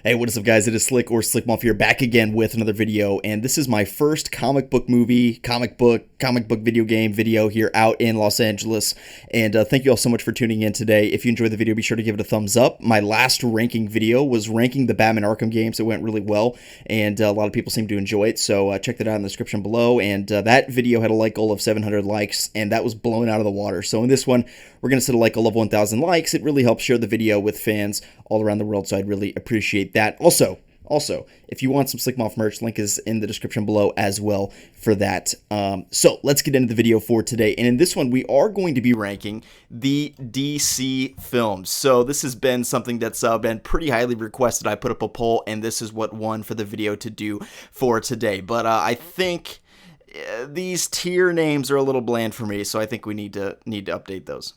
Hey, what is up, guys? It is Slick or Slickmuff here, back again with another video, and this is my first comic book movie, comic book video game video here out in Los Angeles, and thank you all so much for tuning in today. If you enjoyed the video, be sure to give it a thumbs up. My last ranking video was ranking the Batman Arkham games. It went really well, and a lot of people seem to enjoy it, so check that out in the description below, and that video had a like goal of 700 likes, and that was blown out of the water. So in this one, we're going to set a like goal of 1,000 likes. It really helps share the video with fans all around the world, so I'd really appreciate that. Also, if you want some Slickmuff merch, link is in the description below as well for that. So let's get into the video for today. And in this one, we are going to be ranking the DC films. So this has been something that's been pretty highly requested. I put up a poll, and this is what won for the video to do for today. But I think these tier names are a little bland for me, so I think we need to update those.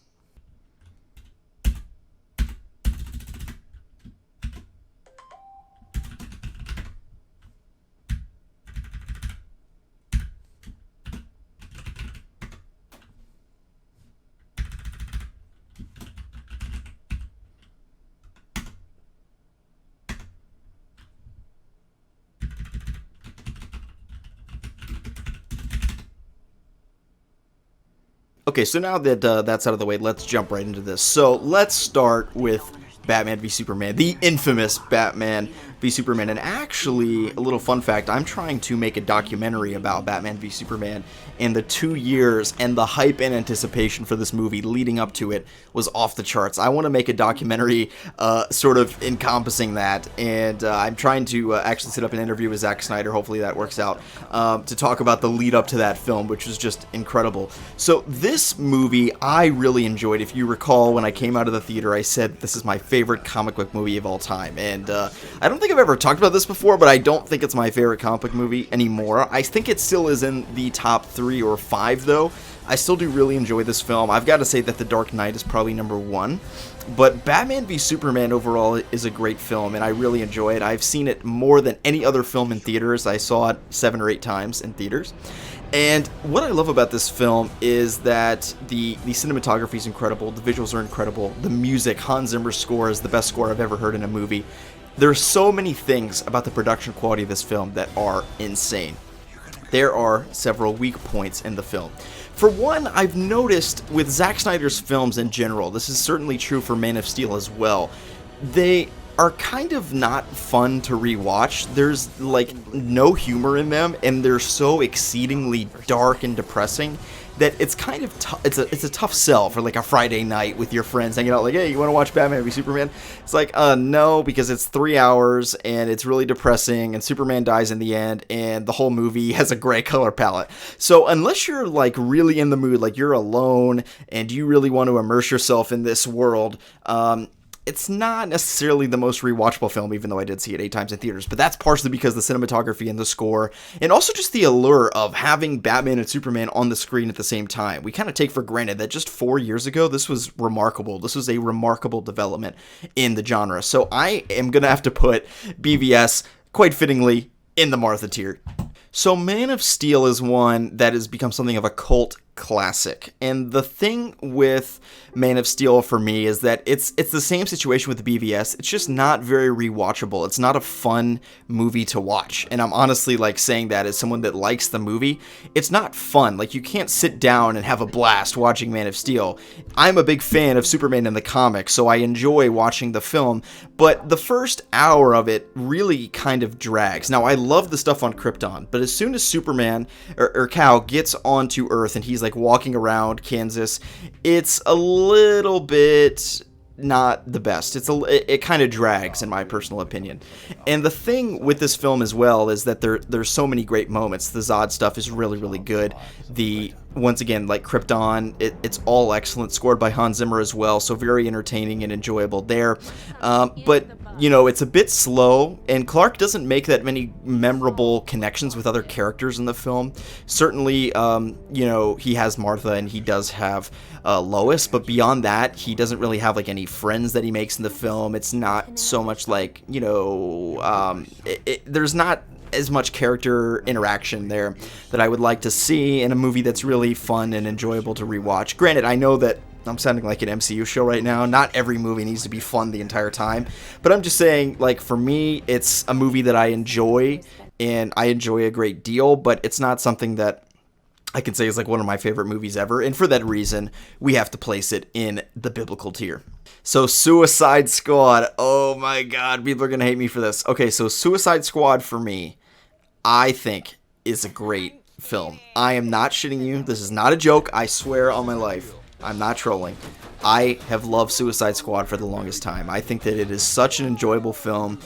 Okay, so now that that's out of the way, let's jump right into this. So let's start with Batman v Superman, the infamous Batman v Superman. And actually, a little fun fact, I'm trying to make a documentary about Batman v Superman, and the 2 years and the hype and anticipation for this movie leading up to it was off the charts. I want to make a documentary sort of encompassing that, and I'm trying to actually set up an interview with Zack Snyder, hopefully that works out, to talk about the lead up to that film, which was just incredible. So this movie I really enjoyed. If you recall, when I came out of the theater, I said this is my favorite comic book movie of all time, and I don't think I've ever talked about this before, but I don't think it's my favorite comic book movie anymore. I think it still is in the top 3 or 5, though. I still do really enjoy this film. I've got to say that The Dark Knight is probably number 1, but Batman v Superman overall is a great film, and I really enjoy it. I've seen it more than any other film in theaters. I saw it 7 or 8 times in theaters. And what I love about this film is that the cinematography is incredible, the visuals are incredible, the music, Hans Zimmer's score is the best score I've ever heard in a movie. There are so many things about the production quality of this film that are insane. There are several weak points in the film. For one, I've noticed with Zack Snyder's films in general, this is certainly true for Man of Steel as well, they are kind of not fun to rewatch. There's like no humor in them, and they're so exceedingly dark and depressing that it's kind of it's a tough sell for like a Friday night with your friends hanging out, like, hey, you want to watch Batman v Superman? It's like, no, because it's 3 hours and it's really depressing, and Superman dies in the end, and the whole movie has a gray color palette. So unless you're like really in the mood, like you're alone and you really want to immerse yourself in this world, it's not necessarily the most rewatchable film, even though I did see it 8 times in theaters. But that's partially because the cinematography and the score, and also just the allure of having Batman and Superman on the screen at the same time. We kind of take for granted that just 4 years ago, this was remarkable. This was a remarkable development in the genre. So I am going to have to put BVS, quite fittingly, in the Martha tier. So Man of Steel is one that has become something of a cult classic, and the thing with Man of Steel for me is that it's the same situation with the BVS. It's just not very rewatchable. It's not a fun movie to watch, and I'm honestly like saying that as someone that likes the movie. It's not fun. Like, you can't sit down and have a blast watching Man of Steel. I'm a big fan of Superman in the comics, so I enjoy watching the film, but the first hour of it really kind of drags. Now, I love the stuff on Krypton, but as soon as Superman or Kal gets onto Earth and he's like walking around Kansas, it's a little bit not the best. It kind of drags, in my personal opinion. And the thing with this film as well is that there's so many great moments. The Zod stuff is really, really good. Once again, like Krypton, it's all excellent, scored by Hans Zimmer as well, so very entertaining and enjoyable there. But, you know, it's a bit slow, and Clark doesn't make that many memorable connections with other characters in the film. Certainly, you know, he has Martha, and he does have Lois, but beyond that, he doesn't really have, like, any friends that he makes in the film. It's not so much like, you know, there's not as much character interaction there that I would like to see in a movie that's really fun and enjoyable to rewatch. Granted, I know that I'm sounding like an MCU show right now. Not every movie needs to be fun the entire time, but I'm just saying, like, for me, it's a movie that I enjoy, and I enjoy a great deal, but it's not something that I can say is like one of my favorite movies ever, and for that reason, we have to place it in the biblical tier. So Suicide Squad, oh my god, people are gonna hate me for this. Okay, so Suicide Squad for me, I think, is a great film. I am not shitting you. This is not a joke. I swear on my life. I'm not trolling. I have loved Suicide Squad for the longest time. I think that it is such an enjoyable film.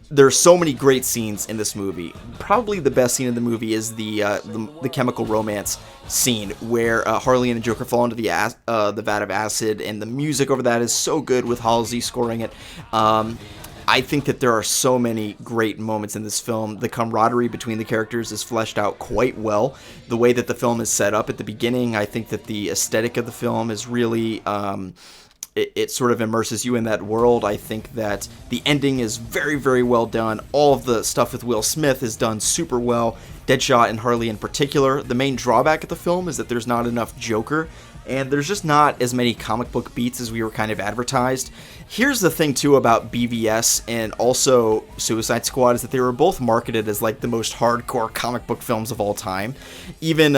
There's so many great scenes in this movie. Probably the best scene in the movie is the chemical romance scene where Harley and the Joker fall into the vat of acid, and the music over that is so good with Halsey scoring it. I think that there are so many great moments in this film. The camaraderie between the characters is fleshed out quite well. The way that the film is set up at the beginning, I think that the aesthetic of the film is really... It sort of immerses you in that world. I think that the ending is very, very well done. All of the stuff with Will Smith is done super well. Deadshot and Harley in particular. The main drawback of the film is that there's not enough Joker, and there's just not as many comic book beats as we were kind of advertised. Here's the thing, too, about BVS and also Suicide Squad, is that they were both marketed as, like, the most hardcore comic book films of all time. Even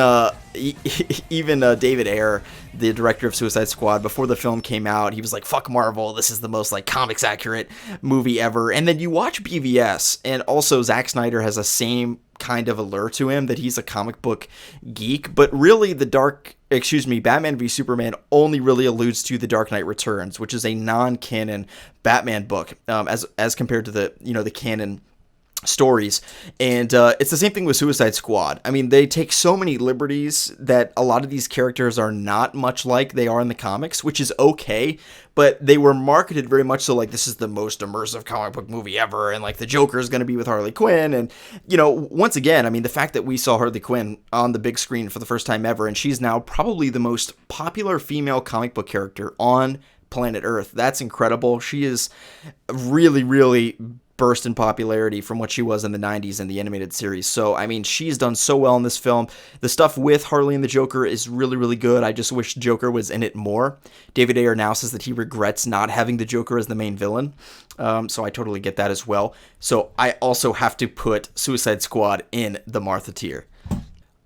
David Ayer, the director of Suicide Squad, before the film came out, he was like, fuck Marvel, this is the most, like, comics-accurate movie ever. And then you watch BVS, and also Zack Snyder has the same kind of allure to him, that he's a comic book geek, but really Batman v Superman only really alludes to The Dark Knight Returns, which is a non-canon Batman book, as compared to the canon stories. And it's the same thing with Suicide Squad. I mean, they take so many liberties that a lot of these characters are not much like they are in the comics, which is okay, but they were marketed very much so like, this is the most immersive comic book movie ever, and like the Joker is going to be with Harley Quinn. And once again, I mean, the fact that we saw Harley Quinn on the big screen for the first time ever, and she's now probably the most popular female comic book character on planet Earth, that's incredible. She is really, really burst in popularity from what she was in the 90s in the animated series. So, I mean, she's done so well in this film. The stuff with Harley and the Joker is really, really good. I just wish Joker was in it more. David Ayer now says that he regrets not having the Joker as the main villain. So I totally get that as well. So I also have to put Suicide Squad in the Martha tier.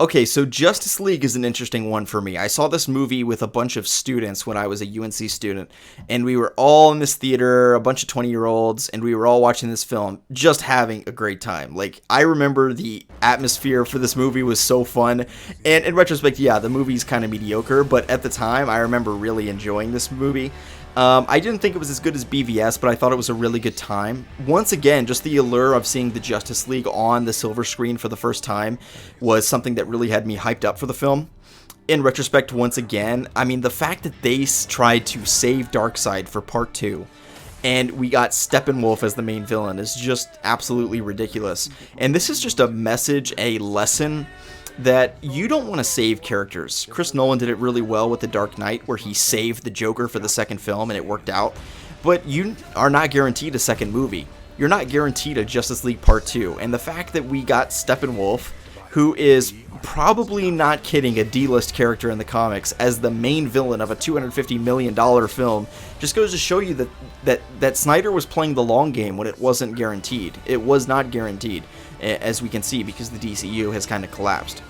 Okay, so Justice League is an interesting one for me. I saw this movie with a bunch of students when I was a UNC student, and we were all in this theater, a bunch of 20-year-olds, and we were all watching this film, just having a great time. Like, I remember the atmosphere for this movie was so fun, and in retrospect, yeah, the movie's kind of mediocre, but at the time, I remember really enjoying this movie. I didn't think it was as good as BVS, but I thought it was a really good time. Once again, just the allure of seeing the Justice League on the silver screen for the first time was something that really had me hyped up for the film. In retrospect, once again, I mean, the fact that they tried to save Darkseid for part 2, and we got Steppenwolf as the main villain, is just absolutely ridiculous. And this is just a message, a lesson, that you don't want to save characters. Chris Nolan did it really well with The Dark Knight, where he saved the Joker for the second film, and it worked out. But you are not guaranteed a second movie. You're not guaranteed a Justice League Part 2. And the fact that we got Steppenwolf, who is probably, not kidding, a D-list character in the comics, as the main villain of a $250 million film, just goes to show you that Snyder was playing the long game when it wasn't guaranteed. It was not guaranteed, as we can see, because the DCU has kind of collapsed.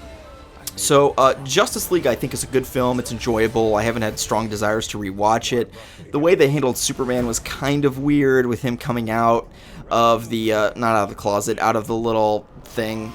So, Justice League, I think, is a good film. It's enjoyable. I haven't had strong desires to rewatch it. The way they handled Superman was kind of weird, with him coming out of the, not out of the closet, out of the little thing,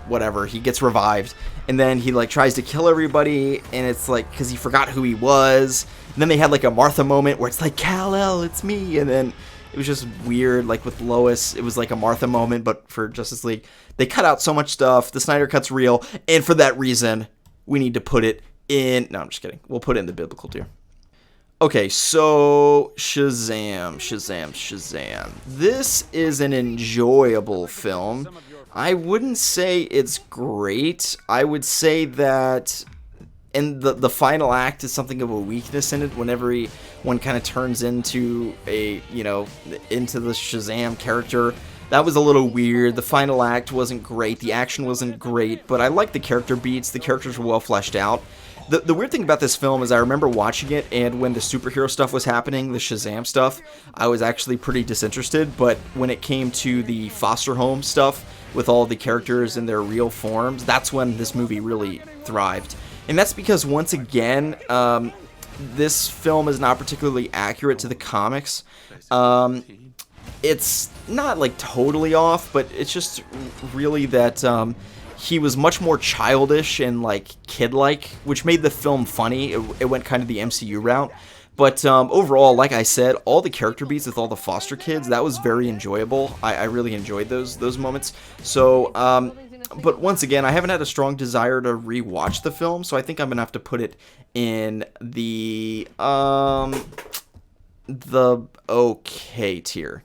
whatever. He gets revived, and then he, like, tries to kill everybody, and it's, like, because he forgot who he was. And then they had, like, a Martha moment where it's like, Kal-El, it's me, and then it was just weird, like with Lois, it was like a Martha moment, but for Justice League, they cut out so much stuff, the Snyder Cut's real, and for that reason, we need to put it in, no, I'm just kidding, we'll put it in the biblical tier. Okay, so Shazam. This is an enjoyable film. I wouldn't say it's great. I would say that, and the final act is something of a weakness in it. Whenever one kind of turns into into the Shazam character, that was a little weird. The final act wasn't great. The action wasn't great, but I liked the character beats. The characters were well fleshed out. The weird thing about this film is I remember watching it, and when the superhero stuff was happening, the Shazam stuff, I was actually pretty disinterested, but when it came to the foster home stuff with all the characters in their real forms, that's when this movie really thrived. And that's because, once again, this film is not particularly accurate to the comics. It's not like totally off, but it's just really that he was much more childish and like kid-like, which made the film funny. It went kind of the MCU route. But overall, like I said, all the character beats with all the foster kids, that was very enjoyable. I really enjoyed those moments. So, but once again, I haven't had a strong desire to rewatch the film, so I think I'm gonna have to put it in the okay tier.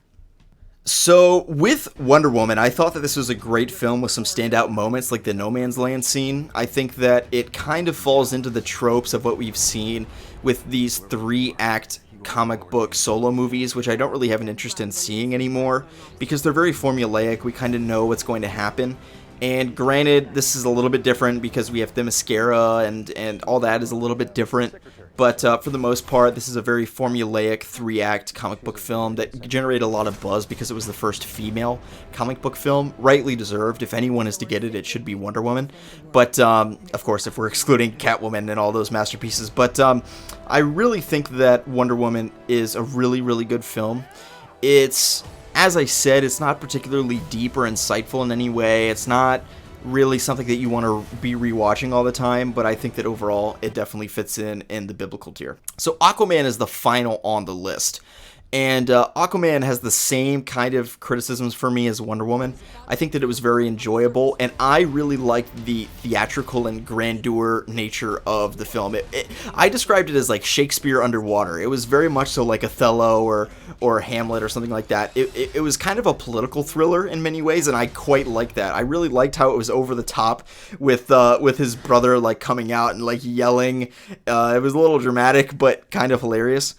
So, with Wonder Woman, I thought that this was a great film with some standout moments, like the No Man's Land scene. I think that it kind of falls into the tropes of what we've seen with these 3-act comic book solo movies, which I don't really have an interest in seeing anymore, because they're very formulaic. We kind of know what's going to happen. And granted, this is a little bit different because we have Themyscira and all that is a little bit different. But for the most part, this is a very formulaic 3-act comic book film that generated a lot of buzz because it was the first female comic book film. Rightly deserved. If anyone is to get it, it should be Wonder Woman. But, of course, if we're excluding Catwoman and all those masterpieces. But I really think that Wonder Woman is a really, really good film. It's, as I said, it's not particularly deep or insightful in any way. It's not really something that you want to be rewatching all the time, but I think that overall it definitely fits in the biblical tier. So Aquaman is the final on the list. And Aquaman has the same kind of criticisms for me as Wonder Woman. I think that it was very enjoyable, and I really liked the theatrical and grandeur nature of the film. I described it as like Shakespeare underwater. It was very much so like Othello or Hamlet or something like that. It was kind of a political thriller in many ways, and I quite liked that. I really liked how it was over the top with his brother like coming out and like yelling. It was a little dramatic, but kind of hilarious.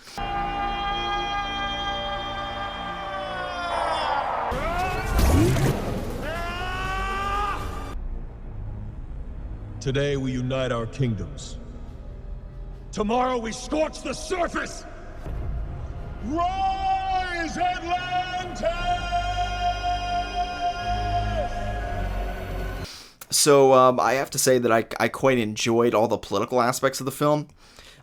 Today we unite our kingdoms. Tomorrow we scorch the surface! Rise, Atlantis! So I have to say that I quite enjoyed all the political aspects of the film.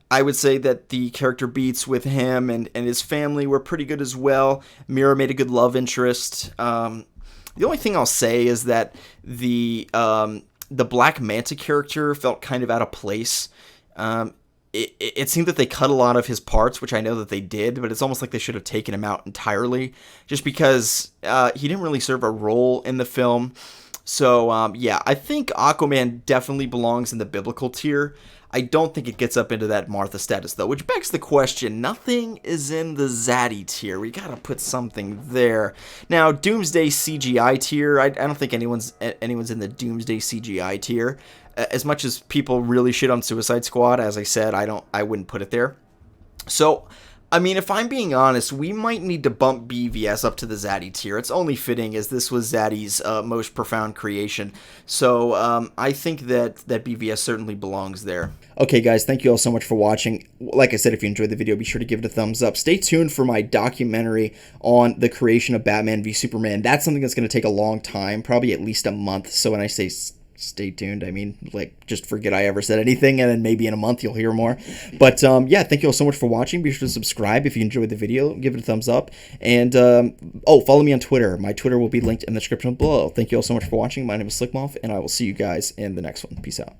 I would say that the character beats with him and his family were pretty good as well. Mira made a good love interest. The only thing I'll say is that the Black Manta character felt kind of out of place. It seemed that they cut a lot of his parts, which I know that they did, but it's almost like they should have taken him out entirely, just because he didn't really serve a role in the film. So, yeah, I think Aquaman definitely belongs in the biblical tier. I don't think it gets up into that Martha status, though, which begs the question, nothing is in the ZADDY tier. We gotta put something there. Now, Doomsday CGI tier, I don't think anyone's in the Doomsday CGI tier. As much as people really shit on Suicide Squad, as I said, I wouldn't put it there. So, I mean, if I'm being honest, we might need to bump BVS up to the ZADDY tier. It's only fitting, as this was ZADDY's most profound creation. So I think that BVS certainly belongs there. Okay, guys, thank you all so much for watching. Like I said, if you enjoyed the video, be sure to give it a thumbs up. Stay tuned for my documentary on the creation of Batman v Superman. That's something that's going to take a long time, probably at least a month. So when I say stay tuned, I mean, like, just forget I ever said anything, and then maybe in a month you'll hear more. But yeah, thank you all so much for watching. Be sure to subscribe if you enjoyed the video. Give it a thumbs up. And follow me on Twitter. My Twitter will be linked in the description below. Thank you all so much for watching. My name is Slickmoth, and I will see you guys in the next one. Peace out.